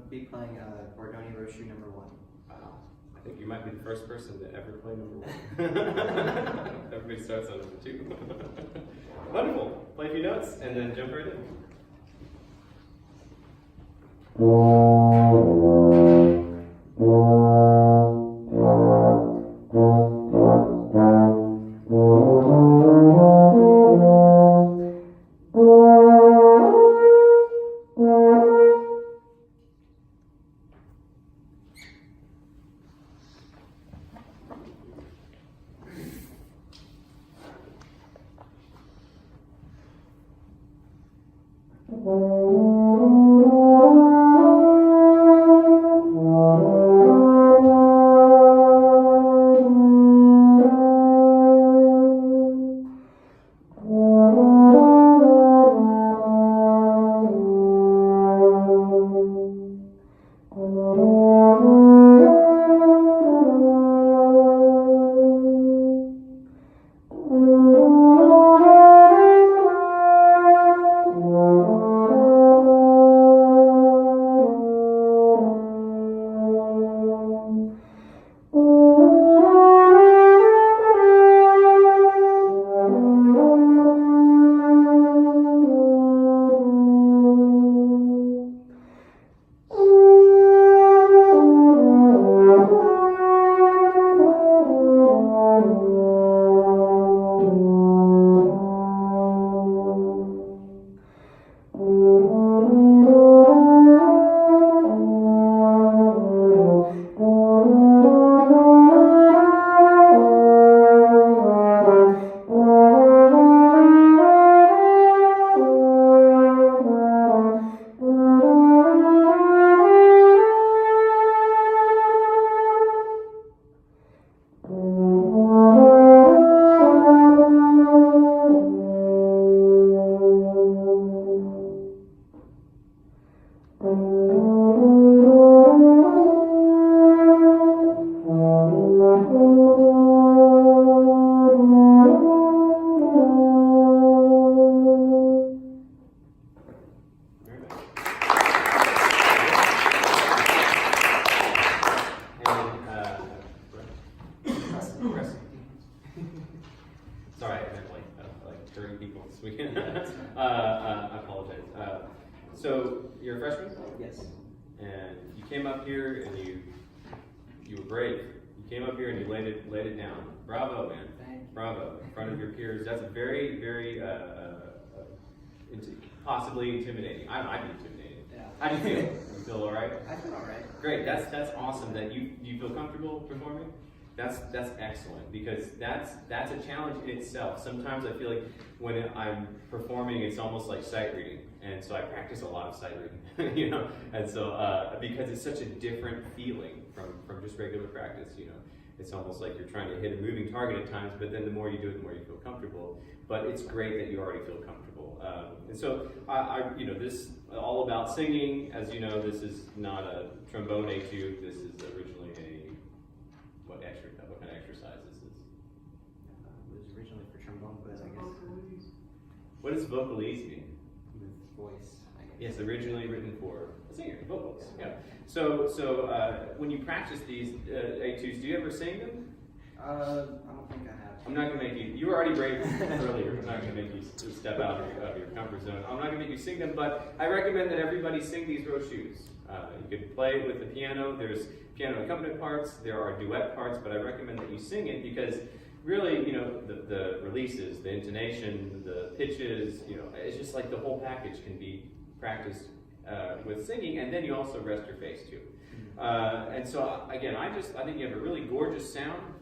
be playing Bordoni Roche number 1. Wow. I think you might be the first person to ever play number 1. Everybody starts on number 2. Wonderful. Play a few notes and then jump right in. Sorry, I meant like 30 people this weekend. I apologize. So you're a freshman? Yes. And you came up here and you were brave. You came up here and you laid it down. Bravo, man. Thank you. Bravo. In front of your peers. That's very, very possibly intimidating. I'd be intimidated. Yeah. How do you feel? You feel all right? I feel all right. Great. That's awesome. That you feel comfortable performing. That's excellent, because that's a challenge in itself. Sometimes I feel like when I'm performing, it's almost like sight reading, and so I practice a lot of sight reading, you know. And so because it's such a different feeling from just regular practice, you know. It's almost like you're trying to hit a moving target at times, but then the more you do it, the more you feel comfortable. But it's great that you already feel comfortable. And so you know, this all about singing. As you know, this is not a trombone etude. This is originally what kind of exercise this is? It was originally for trombone, but I guess. What does vocalese mean? With voice, I guess. Yes, originally written for a singer, vocals. Yeah. So when you practice these etudes, do you ever sing them? I don't think I have. I'm not going to make you. You were already brave earlier. I'm not going to make you step out of your comfort zone. I'm not going to make you sing them, but I recommend that everybody sing these Roches. You could play it with the piano. There's piano accompaniment parts. There are duet parts, but I recommend that you sing it because really, you know, the releases, the intonation, the pitches, you know, it's just like the whole package can be practiced with singing, and then you also rest your face too. And so again, I think you have a really gorgeous sound.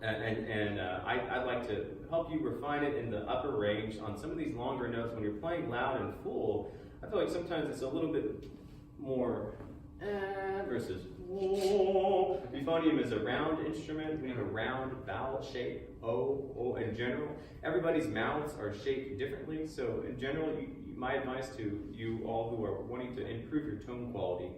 And I'd like to help you refine it in the upper range on some of these longer notes. When you're playing loud and full, I feel like sometimes it's a little bit more versus euphonium is a round instrument. We have a round vowel shape, O in general. Everybody's mouths are shaped differently, so in general, my advice to you all who are wanting to improve your tone quality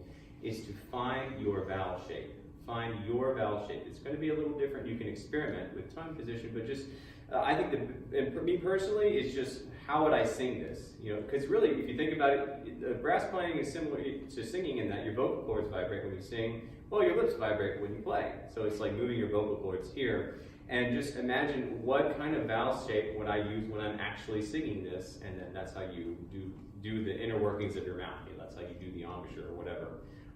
is to find your vowel shape. Find your vowel shape. It's going to be a little different. You can experiment with tongue position, but just I think for me personally, it's just how would I sing this? You know, because really, if you think about it, brass playing is similar to singing in that your vocal cords vibrate when you sing. Well, your lips vibrate when you play. So it's like moving your vocal cords here. And just imagine what kind of vowel shape would I use when I'm actually singing this, and then that's how you do the inner workings of your mouth. You know, that's how you do the embouchure or whatever.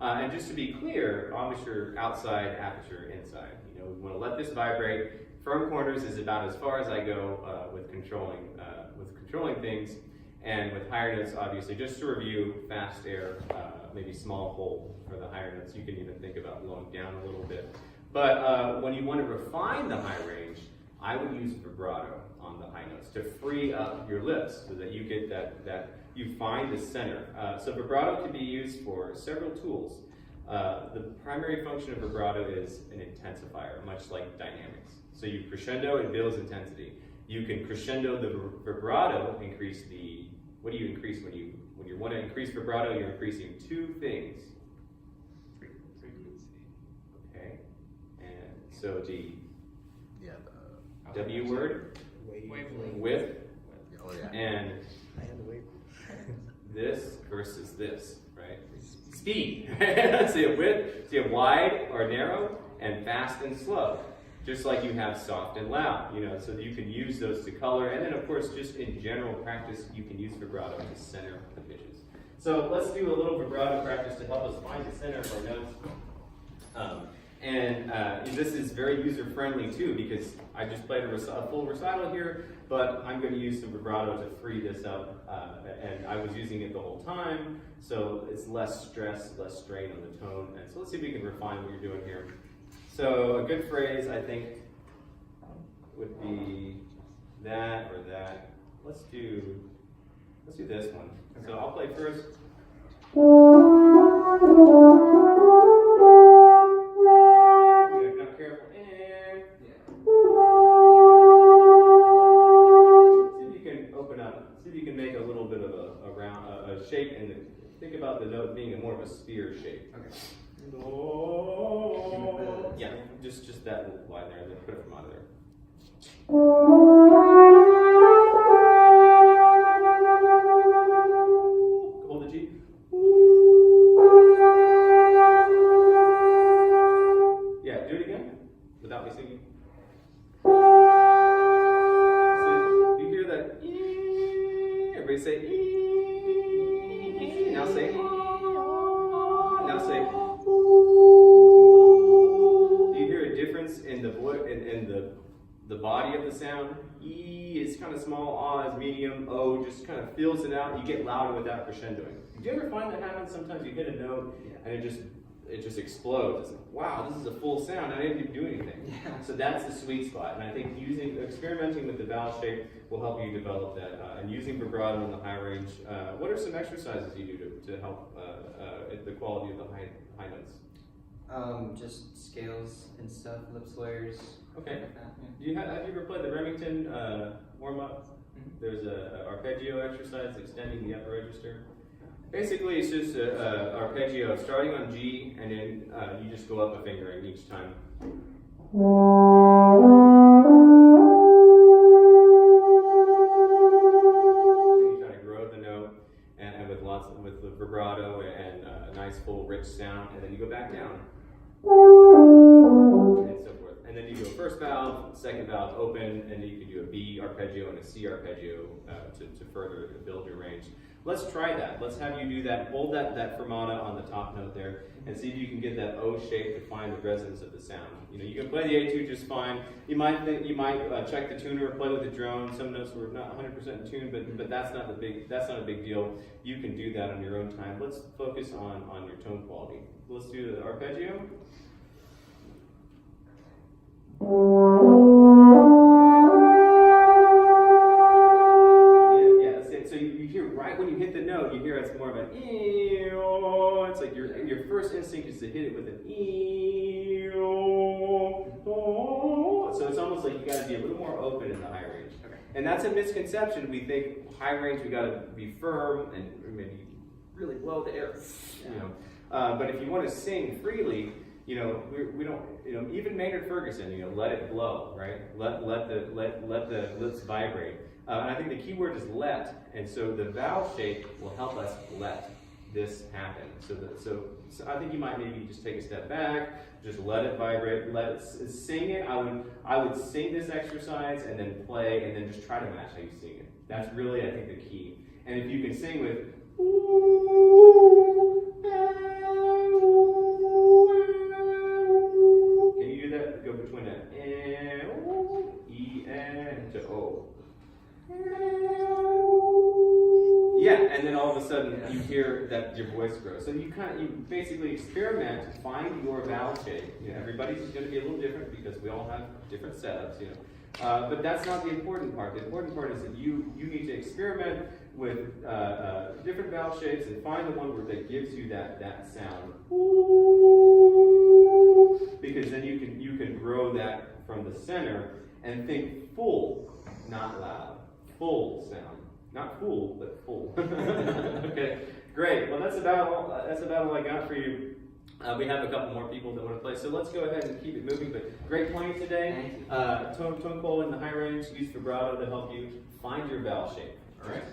And just to be clear, embouchure outside, aperture inside. You know, we want to let this vibrate. Firm corners is about as far as I go with controlling things, and with higher notes, obviously, just to review, fast air, maybe small hold for the higher notes. You can even think about blowing down a little bit. But when you want to refine the high range, I would use vibrato on the high notes to free up your lips so that you get that you find the center. So vibrato can be used for several tools. The primary function of vibrato is an intensifier, much like dynamics. So you crescendo, it builds intensity. You can crescendo the vibrato, increase the, what do you increase when you want to increase vibrato? You're increasing two things. Frequency. Okay. And so the W word, Wavelength. width, Oh yeah. and I had to wait. this versus this, right? Speed. So you have width, so you have wide or narrow, and fast and slow. Just like you have soft and loud, you know, so that you can use those to color. And then, of course, just in general practice, you can use vibrato to center the pitches. So let's do a little vibrato practice to help us find the center of our notes. This is very user-friendly, too, because I just played a full recital here, but I'm going to use some vibrato to free this up. And I was using it the whole time, so it's less stress, less strain on the tone. And so let's see if we can refine what you're doing here. So a good phrase, I think, would be that or that. Let's do this one. Okay. So I'll play first. Not careful. See if you can open up. See if you can make a little bit of a round, a shape, and think about the note being more of a sphere shape. Okay. Yeah, just that little line there, and then put it from out of there. Hold the G. Yeah, do it again without me singing. So you hear that? Everybody say. Now say. Now say. In the voice, in the body of the sound, E is kind of small, A is medium, O just kind of fills it out. You get louder without crescendoing. Do you ever find that happens? Sometimes you hit a note and it just explodes. It's like, wow, this is a full sound. I didn't even do anything. Yeah. So that's the sweet spot. And I think experimenting with the vowel shape will help you develop that. And using vibrato in the high range. What are some exercises you do to help the quality of the high notes? Just scales and stuff, lip squares. Okay. Like that, yeah. Have you ever played the Remington warm-up? Mm-hmm. There's a arpeggio exercise extending the upper register. Basically, it's just a arpeggio starting on G, and then you just go up a finger each time. You try to grow the note, and with the vibrato and a nice full rich sound, and then you go back down. And so forth. And then you do a first valve, second valve open, and then you can do a B arpeggio and a C arpeggio to further build your range. Let's try that. Let's have you do that. Hold that fermata on the top note there, and see if you can get that O shape to find the resonance of the sound. You know, you can play the etude just fine. You might check the tuner or play with the drone. Some notes were not 100% in tune, but that's not a big deal. You can do that on your own time. Let's focus on your tone quality. Let's do the arpeggio. Yeah, that's it. So you hear right when you hit the note, you hear it's more of an ee-oh. It's like your first instinct is to hit it with an ee-oh. So it's almost like you got to be a little more open in the high range. Okay. And that's a misconception. We think high range we got to be firm and maybe really blow the air. You know, but if you want to sing freely. You know, we don't. You know, even Maynard Ferguson. You know, let it blow, right? Let the lips vibrate. And I think the key word is let, and so the vowel shape will help us let this happen. So I think you might maybe just take a step back, just let it vibrate, let it sing it. I would sing this exercise and then play, and then just try to match how you sing it. That's really, I think, the key. And if you can sing with can you do that? Go between a E, and to O. Yeah, and then all of a sudden you hear that your voice grows. So you basically experiment, find your vowel shape. You know, everybody's going to be a little different because we all have different setups. You know, but that's not the important part. The important part is that you need to experiment with different vowel shapes and find the one that gives you that sound. Because then you can grow that from the center and think full, not loud. Full sound. Not fool, but full. Okay, great. Well, that's about all I got for you. We have a couple more people that want to play, so let's go ahead and keep it moving. But great playing today. Tone pole in the high range. Use vibrato to help you find your vowel shape. All right.